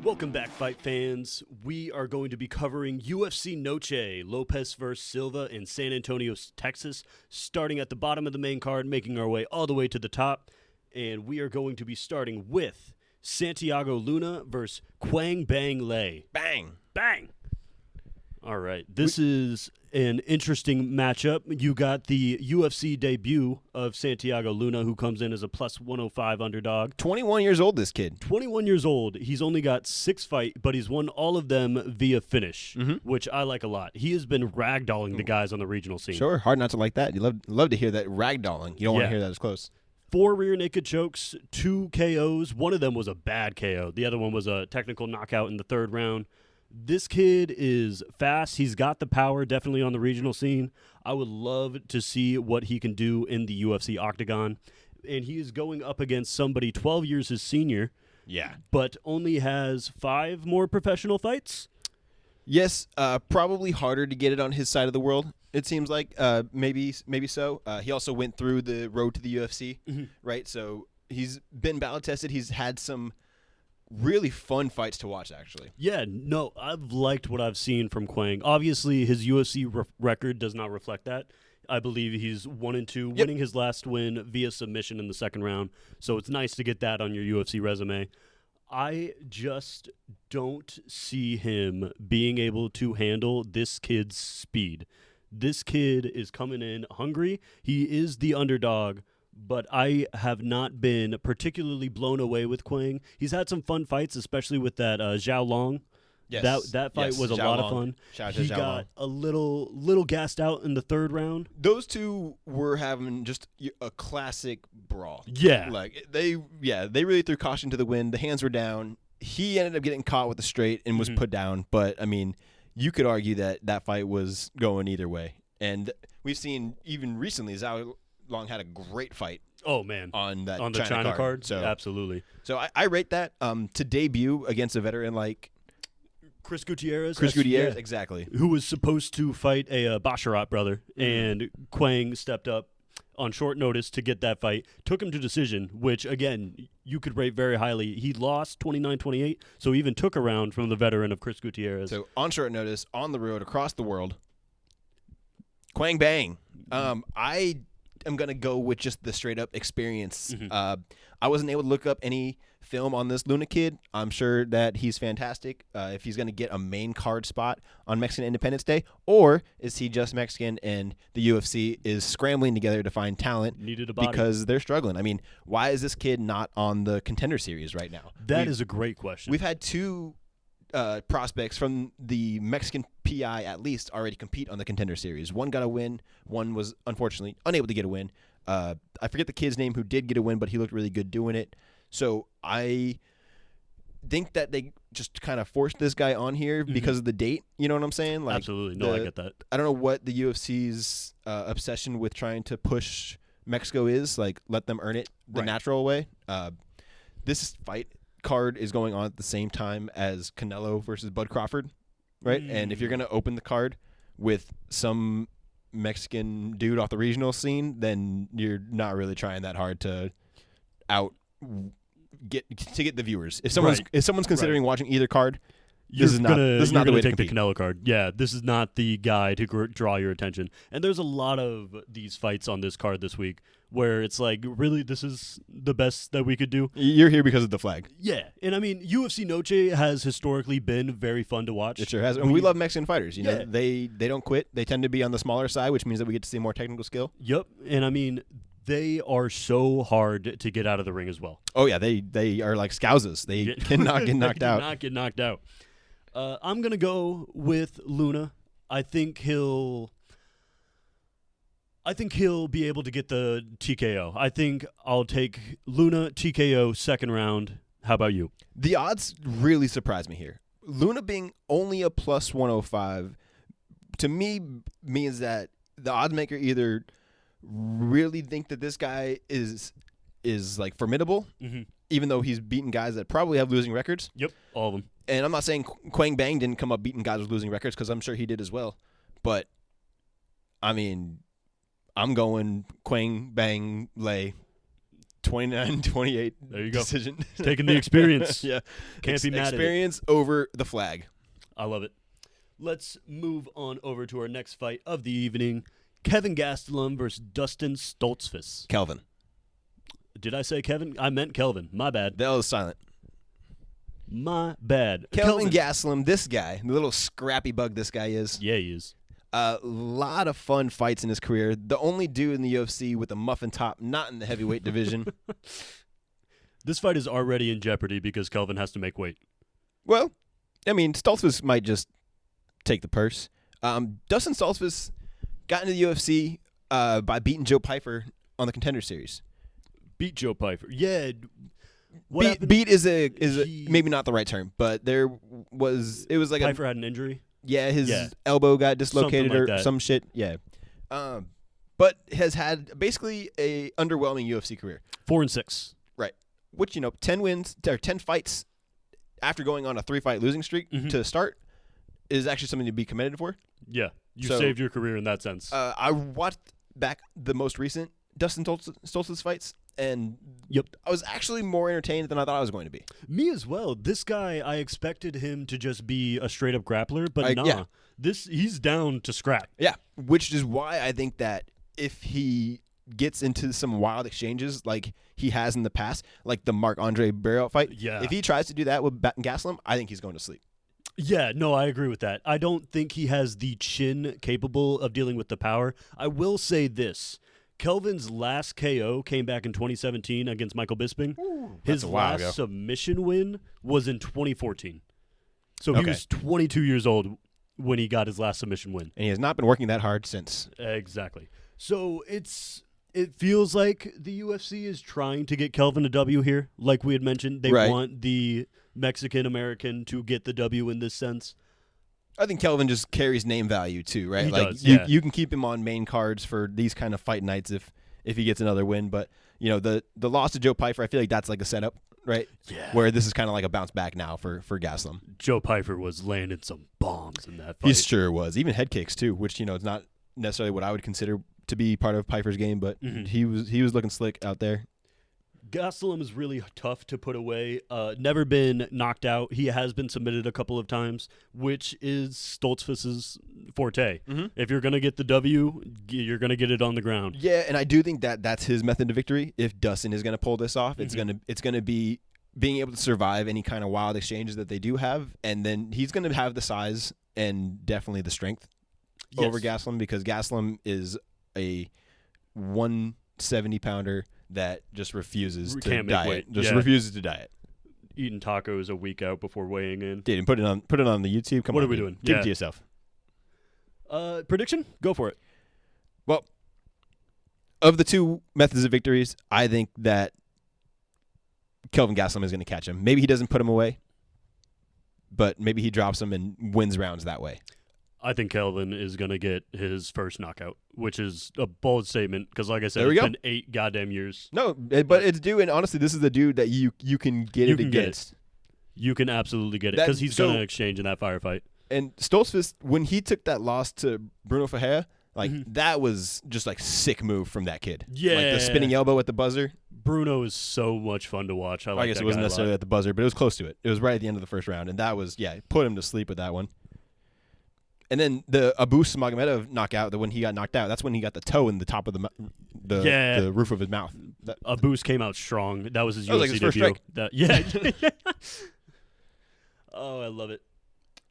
Welcome back, fight fans. We are going to be covering UFC Noche, Lopez vs. Silva in San Antonio, Texas, starting at the bottom of the main card, making our way all the way to the top. And we are going to be starting with Santiago Luna versus Quang Bang Lei. Bang! Bang! All right. This is an interesting matchup. You got the UFC debut of Santiago Luna, who comes in as a plus 105 underdog. 21 years old, this kid. 21 years old. He's only got 6 fights, but he's won all of them via finish, which I like a lot. He has been ragdolling the guys on the regional scene. Sure, hard not to like that. You love to hear that ragdolling. You don't want to hear that as close. 4 rear naked chokes, 2 KOs. One of them was a bad KO. The other one was a technical knockout in the 3rd round. This kid is fast. He's got the power, definitely on the regional scene. I would love to see what he can do in the UFC octagon. And he is going up against somebody 12 years his senior. Yeah. But only has 5 more professional fights. Yes, probably harder to get it on his side of the world, it seems like. Maybe so. He also went through the road to the UFC, right? So he's been battle tested. He's had some really fun fights to watch, actually. Yeah, no, I've liked what I've seen from Quang. Obviously, his UFC record does not reflect that. I believe he's 1-2, winning his last win via submission in the 2nd round. So it's nice to get that on your UFC resume. I just don't see him being able to handle this kid's speed. This kid is coming in hungry. He is the underdog, but I have not been particularly blown away with Quang. He's had some fun fights, especially with that Zhao Long. Yes. That fight was a lot of fun. He got a little gassed out in the 3rd round. Those two were having just a classic brawl. Yeah. Like they really threw caution to the wind. The hands were down. He ended up getting caught with the straight and was put down. But I mean, you could argue that fight was going either way. And we've seen even recently Zhao Long had a great fight. Oh man, on the China card. So absolutely. So I rate that to debut against a veteran like Chris Gutierrez. Exactly. Who was supposed to fight a Basharat brother, and Quang stepped up on short notice to get that fight. Took him to decision, which, again, you could rate very highly. He lost 29-28, so he even took a round from the veteran of Chris Gutierrez. So on short notice, on the road, across the world, Quang Bang. I am going to go with just the straight-up experience. I wasn't able to look up any film on this Luna kid. I'm sure that he's fantastic if he's going to get a main card spot on Mexican Independence Day, or is he just Mexican and the UFC is scrambling together to find talent Needed a body. Because they're struggling? I mean, why is this kid not on the Contender Series right now? That is a great question. We've had 2 prospects from the Mexican PI at least already compete on the Contender Series. One got a win. One was unfortunately unable to get a win. I forget the kid's name who did get a win, but he looked really good doing it. So I think that they just kind of forced this guy on here because of the date. You know what I'm saying? Like, absolutely. No, I get that. I don't know what the UFC's obsession with trying to push Mexico is. Like, let them earn it the natural way. This fight card is going on at the same time as Canelo versus Bud Crawford, right? And if you're going to open the card with some Mexican dude off the regional scene, then you're not really trying that hard to get the viewers. If someone's considering watching either card, this is not the way to take the Canelo card. Yeah, this is not the guy to draw your attention. And there's a lot of these fights on this card this week where it's like, really, this is the best that we could do? You're here because of the flag. Yeah, and I mean, UFC Noche has historically been very fun to watch. It sure has. And we love Mexican fighters. You know, they don't quit. They tend to be on the smaller side, which means that we get to see more technical skill. Yep, and I mean, they are so hard to get out of the ring as well. Oh, yeah, they are like scousers. They cannot get knocked out. Not get knocked out. I'm going to go with Luna. I think he'll be able to get the TKO. I think I'll take Luna TKO 2nd round. How about you? The odds really surprise me here. Luna being only a plus 105 to me means that the odds maker either really think that this guy is like formidable, even though he's beaten guys that probably have losing records. Yep, all of them. And I'm not saying Quang Bang didn't come up beating guys with losing records, because I'm sure he did as well. But, I mean, I'm going Quang Bang Lei 29-28 There you go. decision. Taking the experience. Yeah. Can't be mad at it. Experience over the flag. I love it. Let's move on over to our next fight of the evening. Kevin Gastelum versus Dustin Stoltzfus. Kelvin. Did I say Kevin? I meant Kelvin. My bad. That was silent. My bad. Kelvin Gastelum, this guy, the little scrappy bug this guy is. Yeah, he is. A lot of fun fights in his career. The only dude in the UFC with a muffin top, not in the heavyweight division. This fight is already in jeopardy because Kelvin has to make weight. Well, I mean, Stoltzfus might just take the purse. Dustin Stoltzfus got into the UFC by beating Joe Pyfer on the Contender Series. Beat Joe Pyfer. Yeah. Beat is maybe not the right term, but it was like Pyfer had an injury. Yeah, his elbow got dislocated Something like or that. some shit. Yeah. But has had basically a underwhelming UFC career. 4-6. Right. Which, 10 wins or 10 fights after going on a 3-fight losing streak to start is actually something to be commended for. Yeah. You saved your career in that sense. I watched back the most recent Dustin Stoltzfus fights, and I was actually more entertained than I thought I was going to be. Me as well. This guy, I expected him to just be a straight-up grappler, but nah. Yeah. He's down to scrap. Yeah, which is why I think that if he gets into some wild exchanges like he has in the past, like the Marc-Andre Barriault fight, if he tries to do that with Gastelum, I think he's going to sleep. Yeah, no, I agree with that. I don't think he has the chin capable of dealing with the power. I will say this. Kelvin's last KO came back in 2017 against Michael Bisping. His last submission win was in 2014. So he was 22 years old when he got his last submission win. And he has not been working that hard since. Exactly. So it feels like the UFC is trying to get Kelvin a W here. Like we had mentioned, they want the Mexican-American to get the W in this sense. I think Kelvin just carries name value too, right? He does, you can keep him on main cards for these kind of fight nights if he gets another win. But the loss to Joe Pyfer, I feel like that's like a setup, right? Yeah. Where this is kind of like a bounce back now for Gastelum. Joe Pyfer was landing some bombs in that fight. He sure was. Even head kicks too, which it's not necessarily what I would consider to be part of Pyfer's game, but he was looking slick out there. Gastelum is really tough to put away. Never been knocked out. He has been submitted a couple of times, which is Stoltzfus's forte. If you're going to get the W, you're going to get it on the ground. Yeah, and I do think that that's his method to victory. If Dustin is going to pull this off, it's going to be being able to survive any kind of wild exchanges that they do have, and then he's going to have the size and definitely the strength over Gastelum, because Gastelum is a 170-pounder that just refuses to diet. Refuses to diet. Eating tacos a week out before weighing in. Dude, put it on the YouTube. Come on. What are we doing? Give it to yourself. Prediction? Go for it. Well, of the two methods of victories, I think that Kelvin Gastelum is going to catch him. Maybe he doesn't put him away, but maybe he drops him and wins rounds that way. I think Kelvin is going to get his first knockout, which is a bold statement because, like I said, it's been 8 goddamn years. No, but it's due, and honestly, this is the dude that you can get it against. You can absolutely get it because he's going to exchange in that firefight. And Stoltzfus, when he took that loss to Bruno Ferreira, that was just like sick move from that kid. Yeah. Like the spinning elbow at the buzzer. Bruno is so much fun to watch. I guess it wasn't necessarily at the buzzer, but it was close to it. It was right at the end of the first round, and that was, put him to sleep with that one. And then the Abus Magomedov knockout, when he got knocked out, that's when he got the toe in the top of the roof of his mouth. Abus came out strong. That was his UFC like his first debut. strike. Oh, I love it.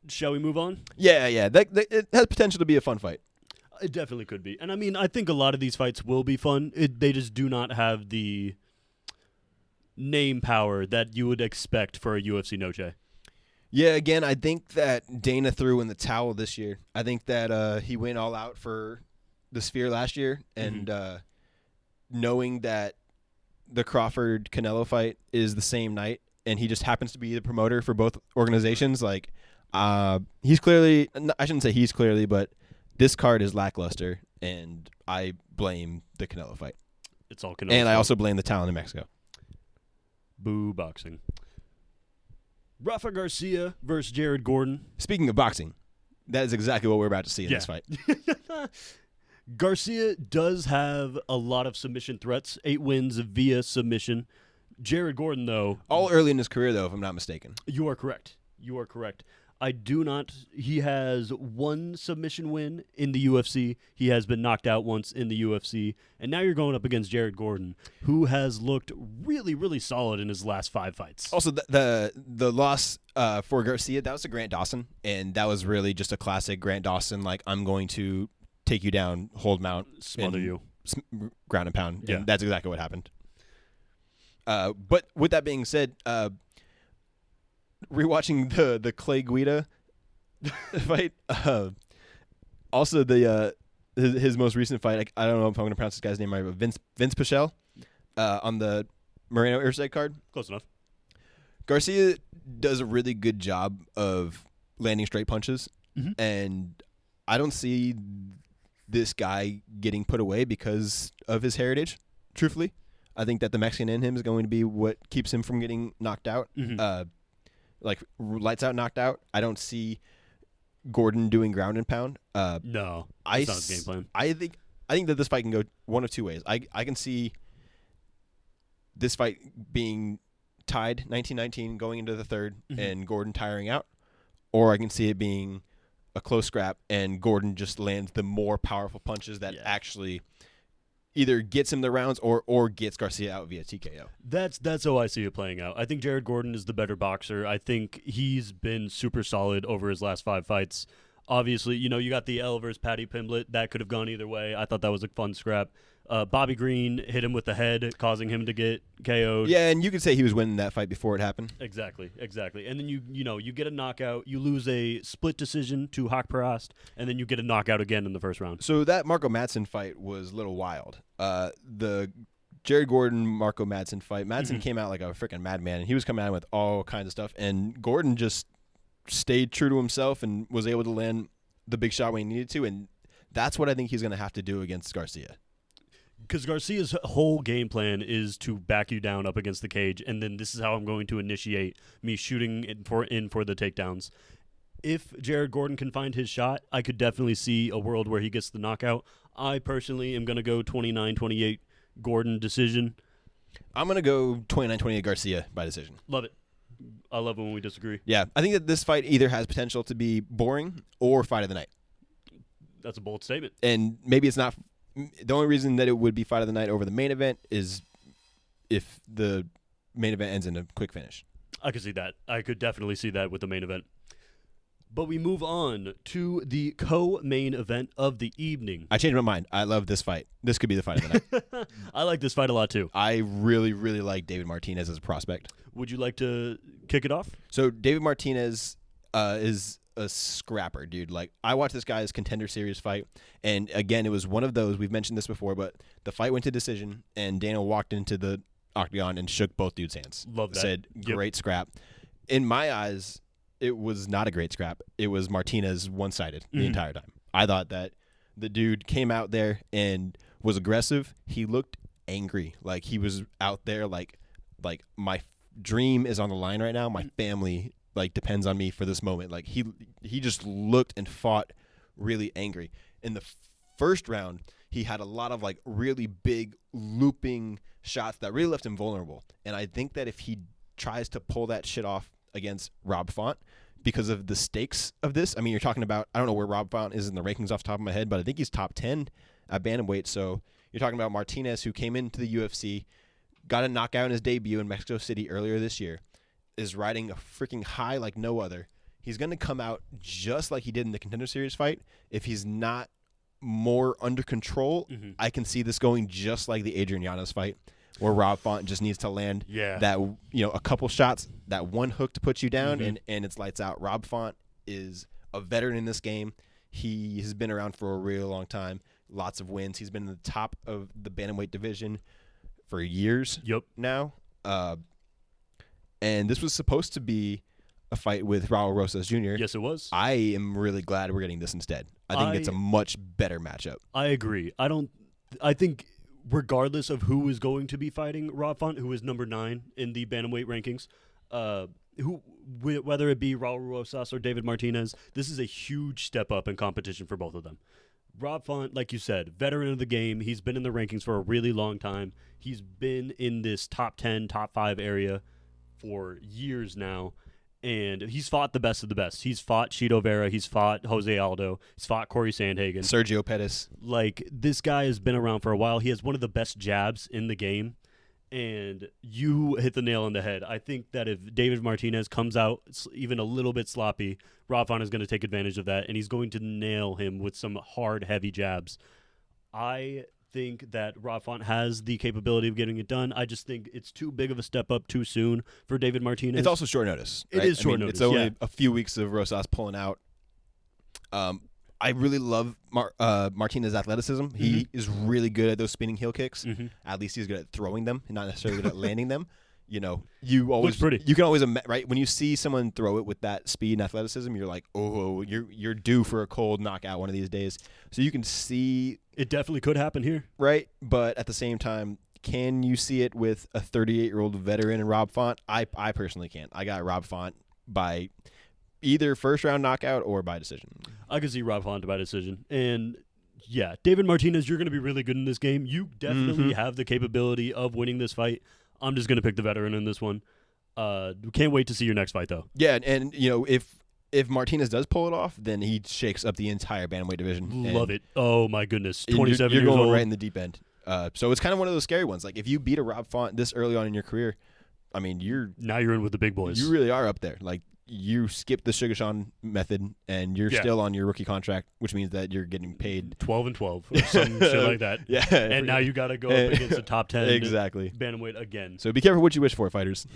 Shall we move on? Yeah. It has potential to be a fun fight. It definitely could be. And I mean, I think a lot of these fights will be fun. They just do not have the name power that you would expect for a UFC Noche. Yeah, again, I think that Dana threw in the towel this year. I think that he went all out for the Sphere last year, and knowing that the Crawford-Canelo fight is the same night, and he just happens to be the promoter for both organizations, he's clearly – I shouldn't say he's clearly, but this card is lackluster, and I blame the Canelo fight. It's all Canelo. And I also blame the talent in Mexico. Boo boxing. Rafa Garcia versus Jared Gordon. Speaking of boxing, that is exactly what we're about to see in this fight. Garcia does have a lot of submission threats, 8 wins via submission. Jared Gordon, though. All early in his career, though, if I'm not mistaken. You are correct. I do not. He has 1 submission win in the UFC. He has been knocked out once in the UFC. And now you're going up against Jared Gordon, who has looked really, really solid in his last 5 fights. Also, the loss for Garcia, that was to Grant Dawson. And that was really just a classic Grant Dawson, like, I'm going to take you down, hold mount, smother you. Ground and pound. Yeah. And that's exactly what happened. But with that being said, rewatching the Clay Guida fight, also the his most recent fight, I don't know if I'm going to pronounce this guy's name right, but Vince Pichel on the Moreno Airside card. Close enough. Garcia does a really good job of landing straight punches, and I don't see this guy getting put away because of his heritage, truthfully. I think that the Mexican in him is going to be what keeps him from getting knocked out, like lights out knocked out. I don't see Gordon doing ground and pound. No, that's not his game plan. I think that this fight can go one of 2 ways. I can see this fight being tied 19-19 going into the third and Gordon tiring out, or I can see it being a close scrap and Gordon just lands the more powerful punches that actually either gets him the rounds or gets Garcia out via TKO. That's how I see it playing out. I think Jared Gordon is the better boxer. I think he's been super solid over his last 5 fights. Obviously, you got the L versus Patty Pimblett. That could have gone either way. I thought that was a fun scrap. Bobby Green hit him with the head, causing him to get KO'd. Yeah, and you could say he was winning that fight before it happened. Exactly. And then you get a knockout. You lose a split decision to Haqparast, and then you get a knockout again in the first round. So that Marco Madsen fight was a little wild. The Jared Gordon Marco Madsen fight. Madsen came out like a freaking madman, and he was coming out with all kinds of stuff. And Gordon just stayed true to himself and was able to land the big shot when he needed to. And that's what I think he's going to have to do against Garcia. Because Garcia's whole game plan is to back you down up against the cage, and then this is how I'm going to initiate me shooting in for the takedowns. If Jared Gordon can find his shot, I could definitely see a world where he gets the knockout. I personally am going to go 29-28 Gordon decision. I'm going to go 29-28 Garcia by decision. Love it. I love it when we disagree. Yeah, I think that this fight either has potential to be boring or fight of the night. That's a bold statement. And maybe it's not. The only reason that it would be fight of the night over the main event is if the main event ends in a quick finish. I could see that. I could definitely see that with the main event. But we move on to the co-main event of the evening. I changed my mind. I love this fight. This could be the fight of the night. I like this fight a lot, too. I really, really like David Martinez as a prospect. Would you like to kick it off? So David Martinez is a scrapper, dude. Like, I watched this guy's Contender Series fight, and again, it was one of those, we've mentioned this before, but the fight went to decision, and Daniel walked into the octagon and shook both dudes' hands. Love that. Said, great scrap. In my eyes, it was not a great scrap. It was Martinez one-sided the entire time. I thought that the dude came out there and was aggressive. He looked angry. Like, he was out there like my dream is on the line right now. My family depends on me for this moment. Like, he just looked and fought really angry. In the first round, he had a lot of really big looping shots that really left him vulnerable. And I think that if he tries to pull that shit off against Rob Font, because of the stakes of this, I mean, you're talking about, I don't know where Rob Font is in the rankings off the top of my head, but I think he's top 10 at bantamweight. So you're talking about Martinez, who came into the UFC, got a knockout in his debut in Mexico City earlier this year, is riding a freaking high like no other. He's going to come out just like he did in the Contender Series fight. If he's not more under control, I can see this going just like the Adrian Yanez fight, where Rob Font just needs to land that, a couple shots, that one hook to put you down, and it's lights out. Rob Font is a veteran in this game. He has been around for a real long time. Lots of wins. He's been in the top of the bantamweight division for years now. And this was supposed to be a fight with Raul Rosas Jr. Yes, it was. I am really glad we're getting this instead. I think it's a much better matchup. I agree. I think regardless of who is going to be fighting Rob Font, who is number 9 in the bantamweight rankings, whether it be Raul Rosas or David Martinez, this is a huge step up in competition for both of them. Rob Font, like you said, veteran of the game. He's been in the rankings for a really long time. He's been in this top 10, top 5 area for years now. And he's fought the best of the best. He's fought Chito Vera. He's fought Jose Aldo. He's fought Corey Sandhagen. Sergio Pettis. Like, this guy has been around for a while. He has one of the best jabs in the game. And you hit the nail on the head. I think that if David Martinez comes out even a little bit sloppy, Rob Font is going to take advantage of that, and he's going to nail him with some hard, heavy jabs. I think that Rob Font has the capability of getting it done. I just think it's too big of a step up too soon for David Martinez. It's also short notice. Right? It is short notice. It's only a few weeks of Rosas pulling out. I really love Martinez's athleticism. He is really good at those spinning heel kicks. At least he's good at throwing them, not necessarily good at landing them. You know, you can always right when you see someone throw it with that speed and athleticism, you're like, oh, you're due for a cold knockout one of these days. So you can see it definitely could happen here, right? But at the same time, can you see it with a 38-year-old veteran and Rob Font? I personally can't. I got Rob Font by either first round knockout or by decision. I can see Rob Font by decision. And yeah, David Martinez, you're going to be really good in this game. You definitely have the capability of winning this fight. I'm just going to pick the veteran in this one. Can't wait to see your next fight, though. Yeah, and you know, if Martinez does pull it off, then he shakes up the entire bantamweight division. Love it. Oh, my goodness. 27 you're years going old. right in the deep end. So it's kind of one of those scary ones. Like, if you beat a Rob Font this early on in your career, I mean, now you're in with the big boys. You really are up there. Like, you skip the Sugar Sean method, and you're still on your rookie contract, which means that you're getting paid 12 and 12 or some shit like that. Yeah, and now you got to go up against the top 10 exactly bantamweight again. So be careful what you wish for, fighters.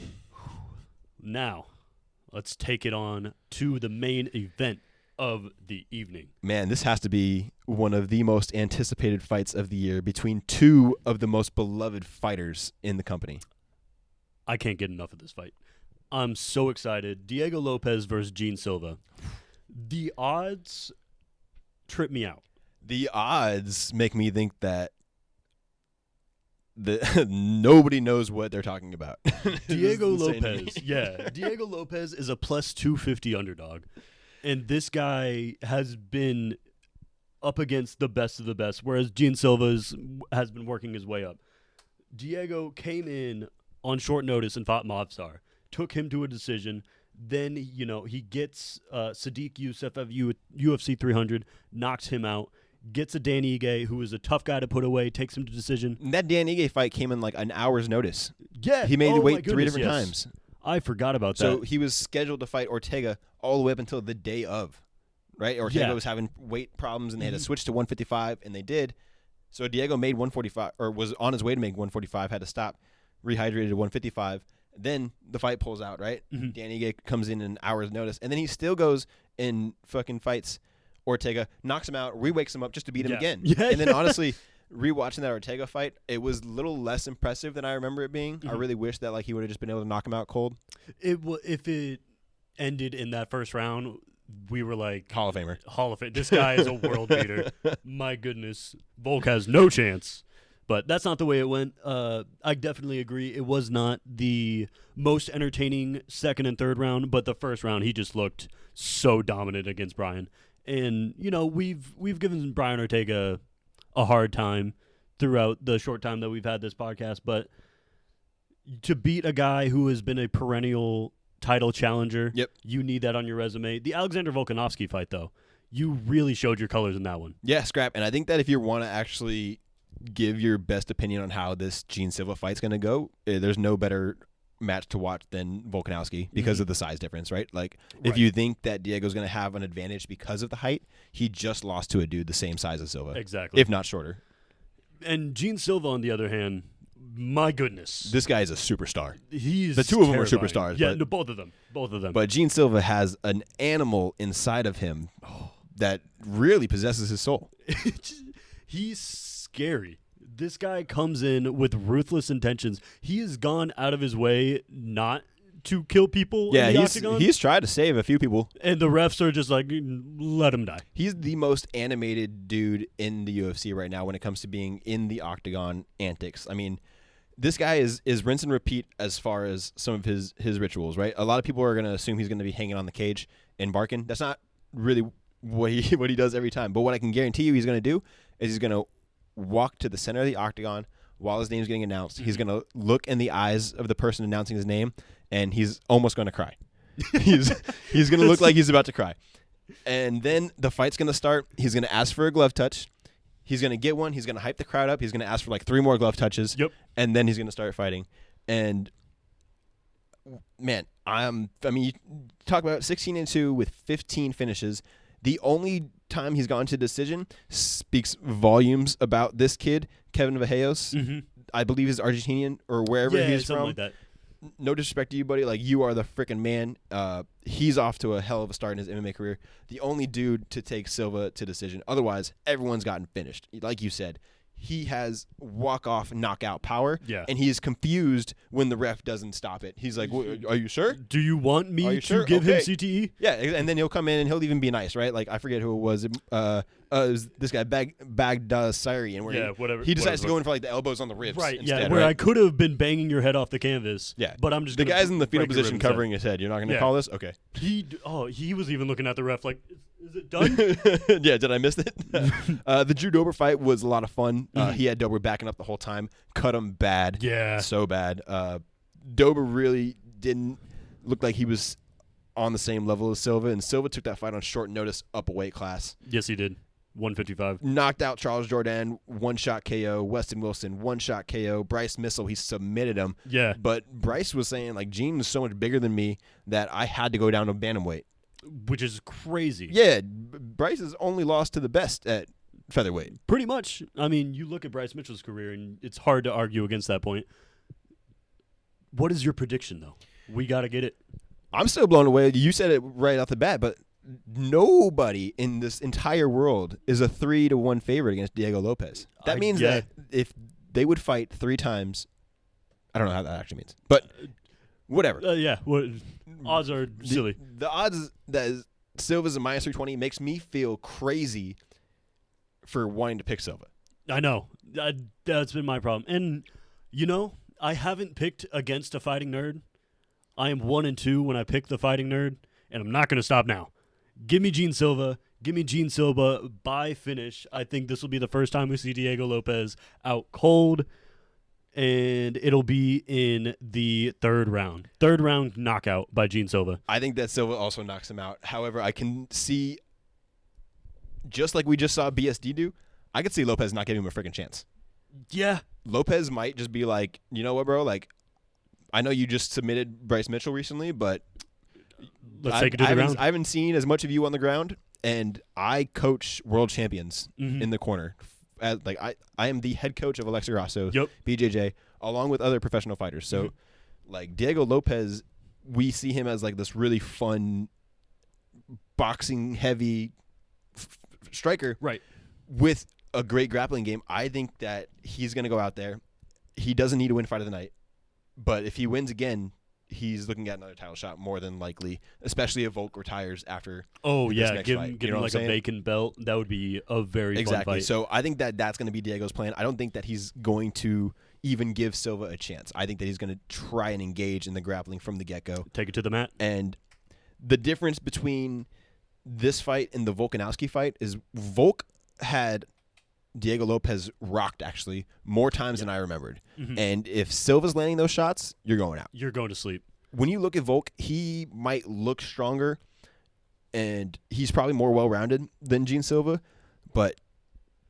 Now, let's take it on to the main event of the evening. Man, this has to be one of the most anticipated fights of the year between two of the most beloved fighters in the company. I can't get enough of this fight. I'm so excited. Diego Lopez versus Jean Silva. The odds trip me out. The odds make me think that nobody knows what they're talking about. Diego Lopez. Diego Lopez is a plus 250 underdog. And this guy has been up against the best of the best, whereas Jean Silva has been working his way up. Diego came in on short notice and fought Movsar. Took him to a decision. Then, he gets Sadiq Youssef of UFC 300, knocks him out, gets a Dan Ige, who is a tough guy to put away, takes him to decision. And that Dan Ige fight came in like an hour's notice. Yeah. He made it wait 3 different times. I forgot about that. So he was scheduled to fight Ortega all the way up until the day of, right? Ortega was having weight problems, and they had to switch to 155, and they did. So Diego made 145, or was on his way to make 145, had to stop, rehydrated to 155. Then the fight pulls out, right? Dan Ige comes in an hour's notice, and then he still goes and fucking fights Ortega, knocks him out, re-wakes him up just to beat him again. And then honestly, rewatching that Ortega fight, it was a little less impressive than I remember it being. I really wish that he would have just been able to knock him out cold. If it ended in that first round, we were like Hall of Famer. Hall of Fame. This guy is a world beater. My goodness, Volk has no chance. But that's not the way it went. I definitely agree. It was not the most entertaining second and third round, but the first round he just looked so dominant against Brian. And we've given Brian Ortega a hard time throughout the short time that we've had this podcast, but to beat a guy who has been a perennial title challenger, you need that on your resume. The Alexander Volkanovski fight, though, you really showed your colors in that one. Yeah, scrap. And I think that if you want to actually give your best opinion on how this Jean Silva fight's going to go, there's no better match to watch than Volkanovski because of the size difference, right? If you think that Diego's going to have an advantage because of the height, he just lost to a dude the same size as Silva. Exactly. If not shorter. And Jean Silva, on the other hand, my goodness. This guy is a superstar. He's the two of them terrifying. are superstars. Yeah, both of them. But Jean Silva has an animal inside of him that really possesses his soul. He's scary. This guy comes in with ruthless intentions. He has gone out of his way not to kill people in the octagon. He's tried to save a few people. And the refs are just like, let him die. He's the most animated dude in the UFC right now when it comes to being in the octagon antics. I mean, this guy is rinse and repeat as far as some of his rituals, right? A lot of people are going to assume he's going to be hanging on the cage and barking. That's not really what he does every time. But what I can guarantee you he's going to do is he's going to walk to the center of the octagon while his name's getting announced. He's going to look in the eyes of the person announcing his name, and he's almost going to cry. He's going to look like he's about to cry. And then the fight's going to start. He's going to ask for a glove touch. He's going to get one. He's going to hype the crowd up. He's going to ask for like 3 more glove touches. Yep. And then he's going to start fighting. And man, you talk about 16-2 with 15 finishes. The only time he's gone to decision speaks volumes about this kid, Kevin Vallejos. Mm-hmm. I believe he's Argentinian or wherever he's from. Like that. No disrespect to you, buddy. Like, you are the freaking man. He's off to a hell of a start in his MMA career. The only dude to take Silva to decision. Otherwise, everyone's gotten finished. Like you said, he has walk-off knockout power, and he's confused when the ref doesn't stop it. He's like, are you sure? Do you want me to give him CTE? Yeah, and then he'll come in and he'll even be nice, right? Like, I forget who it was. It was this guy, Bagdasarian, where he decides to go in for like the elbows on the ribs. Right, instead, where right? I could have been banging your head off the canvs. Yeah. But I'm just the guy's in the fetal position covering his head. You're not going to call this? Okay. He was even looking at the ref like, is it done? Yeah, did I miss it? The Drew Dober fight was a lot of fun. He had Dober backing up the whole time. Cut him bad. Yeah. So bad. Dober really didn't look like he was on the same level as Silva, and Silva took that fight on short notice up a weight class. Yes, he did. 155. Knocked out Charles Jourdain, one-shot KO. Weston Wilson, one-shot KO. Bryce Missile, he submitted him. Yeah. But Bryce was saying, like, Gene was so much bigger than me that I had to go down to bantamweight. Which is crazy. Yeah, Bryce has only lost to the best at featherweight. Pretty much. I mean, you look at Bryce Mitchell's career, and it's hard to argue against that point. What is your prediction, though? We got to get it. I'm still blown away. You said it right off the bat, but nobody in this entire world is a 3-1 favorite against Diego Lopez. That means that if they would fight 3 times, I don't know how that actually means, but whatever. Odds are silly. The odds that Silva's a minus 320 makes me feel crazy for wanting to pick Silva. I know. That's been my problem. And, I haven't picked against a fighting nerd. I am 1-2 when I pick the fighting nerd, and I'm not going to stop now. Give me Jean Silva. Give me Jean Silva by finish. I think this will be the first time we see Diego Lopez out cold, and it'll be in the 3rd round. 3rd round knockout by Jean Silva. I think that Silva also knocks him out. However, I can see, just like we just saw BSD do, I could see Lopez not giving him a freaking chance. Yeah. Lopez might just be like, you know what, bro? Like, I know you just submitted Bryce Mitchell recently, but let's take it to the ground. I haven't seen as much of you on the ground, and I coach world champions in the corner. I am the head coach of Alexa Grasso, BJJ, along with other professional fighters. So, like, Diego Lopez, we see him as like this really fun, boxing heavy striker, right? With a great grappling game. I think that he's going to go out there. He doesn't need to win fight of the night. But if he wins again, he's looking at another title shot more than likely, especially if Volk retires after this next fight. Give him like a vacant belt. That would be a very fun fight. So I think that that's going to be Diego's plan. I don't think that he's going to even give Silva a chance. I think that he's going to try and engage in the grappling from the get-go. Take it to the mat. And the difference between this fight and the Volkanovski fight is Volk had Diego Lopez rocked, actually, more times than I remembered. And if Silva's landing those shots, you're going out. You're going to sleep. When you look at Volk, he might look stronger, and he's probably more well-rounded than Jean Silva, but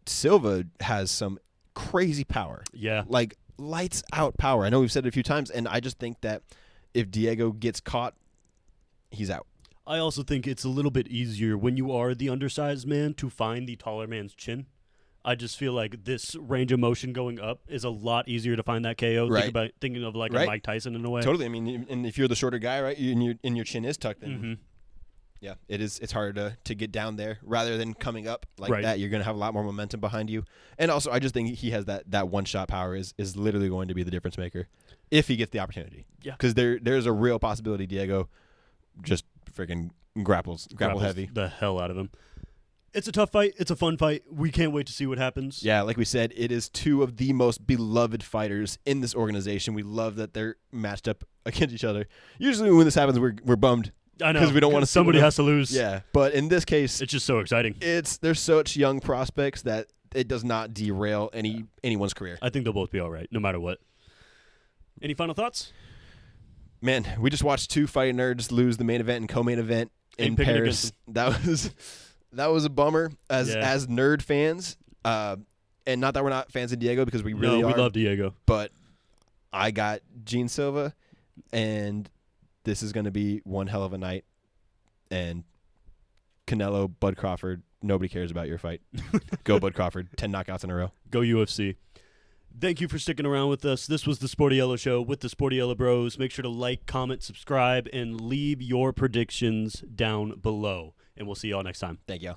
Silva has some crazy power. Yeah. Like, lights-out power. I know we've said it a few times, and I just think that if Diego gets caught, he's out. I also think it's a little bit easier when you are the undersized man to find the taller man's chin. I just feel like this range of motion going up is a lot easier to find that KO. Right. Thinking of like a Mike Tyson in a way. Totally. I mean, and if you're the shorter guy, right, and your chin is tucked, then yeah, it's harder to get down there rather than coming up like that. You're going to have a lot more momentum behind you. And also, I just think he has that one-shot power is literally going to be the difference maker if he gets the opportunity. Yeah. Because there's a real possibility Diego just freaking grapple heavy the hell out of him. It's a tough fight. It's a fun fight. We can't wait to see what happens. Yeah, like we said, it is 2 of the most beloved fighters in this organization. We love that they're matched up against each other. Usually when this happens, we're bummed. I know. Because we don't want to. Somebody has to lose. Yeah, but in this case, It's just so exciting. there's such young prospects that it does not derail anyone's career. I think they'll both be all right, no matter what. Any final thoughts? Man, we just watched 2 fighting nerds lose the main event and co-main event in Ain't picking Paris. That was a bummer as nerd fans. And not that we're not fans of Diego, because we really are. We love Diego. But I got Jean Silva, and this is going to be one hell of a night. And Canelo, Bud Crawford, nobody cares about your fight. Go Bud Crawford, 10 knockouts in a row. Go UFC. Thank you for sticking around with us. This was the Sportiello Show with the Sportiello Bros. Make sure to like, comment, subscribe, and leave your predictions down below. And we'll see you all next time. Thank you.